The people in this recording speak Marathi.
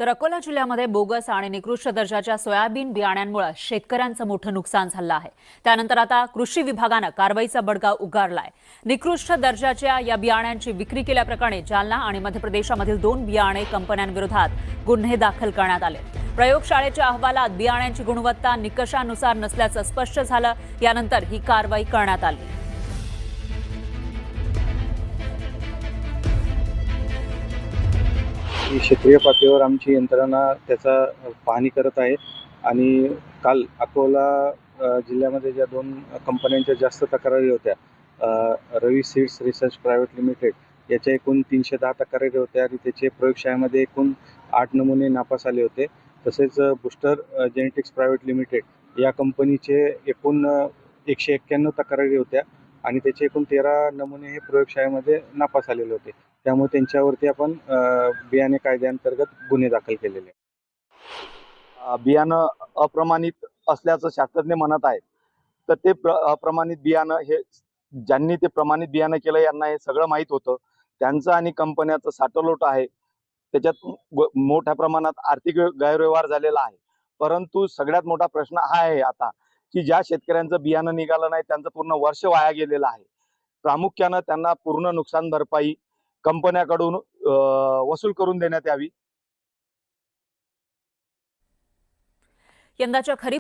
तर अकोला जिल्ह्यामध्ये बोगस आणि निकृष्ट दर्जाच्या सोयाबीन बियाण्यांमुळे शेतकऱ्यांचं मोठं नुकसान झालं आहे। त्यानंतर आता कृषी विभागानं कारवाईचा बडगा उगारलाय। निकृष्ट दर्जाच्या या बियाण्यांची विक्री केल्याप्रकरणी जालना आणि मध्य प्रदेशामधील 2 बियाणे कंपन्यांविरोधात गुन्हे दाखल करण्यात आले। प्रयोगशाळेच्या अहवालात बियाण्यांची गुणवत्ता निकषानुसार नसल्याचं स्पष्ट झालं। यानंतर ही कारवाई करण्यात आली। क्षेत्रीय पातळीवर आमची यंत्रणा त्याचा पाहणी करत आहे आणि काल अकोला जिल्ह्यामध्ये ज्या 2 कंपन्यांच्या जास्त तक्रारी होत्या, रवी सीड्स रिसर्च प्रायव्हेट लिमिटेड याच्या एकूण 310 तक्रारी होत्या आणि त्याचे प्रयोगशाळेमध्ये एकूण 8 नमुने नापास आले होते। तसेच बूस्टर जेनेटिक्स प्रायव्हेट लिमिटेड या कंपनीचे एकूण 191 तक्रारी होत्या आणि त्याचे एकूण 13 नमुने हे प्रयोगशाळेमध्ये नापास आलेले होते। त्यामुळे त्यांच्यावरती आपण बियाणे कायद्याअंतर्गत गुन्हे दाखल केलेले आहेत। बियाणं अप्रमाणित असल्याचं शास्त्रज्ञ म्हणत आहेत, तर ते अप्रमाणित बियाणं हे ज्यांनी ते प्रमाणित बियाणं केलं यांना हे सगळं माहीत होतं। त्यांचं आणि कंपन्याचं साठवलोट आहे, त्याच्यात मोठ्या प्रमाणात आर्थिक गैरव्यवहार झालेला आहे। परंतु सगळ्यात मोठा प्रश्न हा आहे आता की ज्या शेतकऱ्यांचं बियाणं निघालं नाही त्यांचं पूर्ण वर्ष वाया गेलेलं आहे। प्रामुख्यानं त्यांना पूर्ण नुकसान भरपाई कंपन्याकडून वसूल करून देण्यात यावी। यंदाच्या खरीप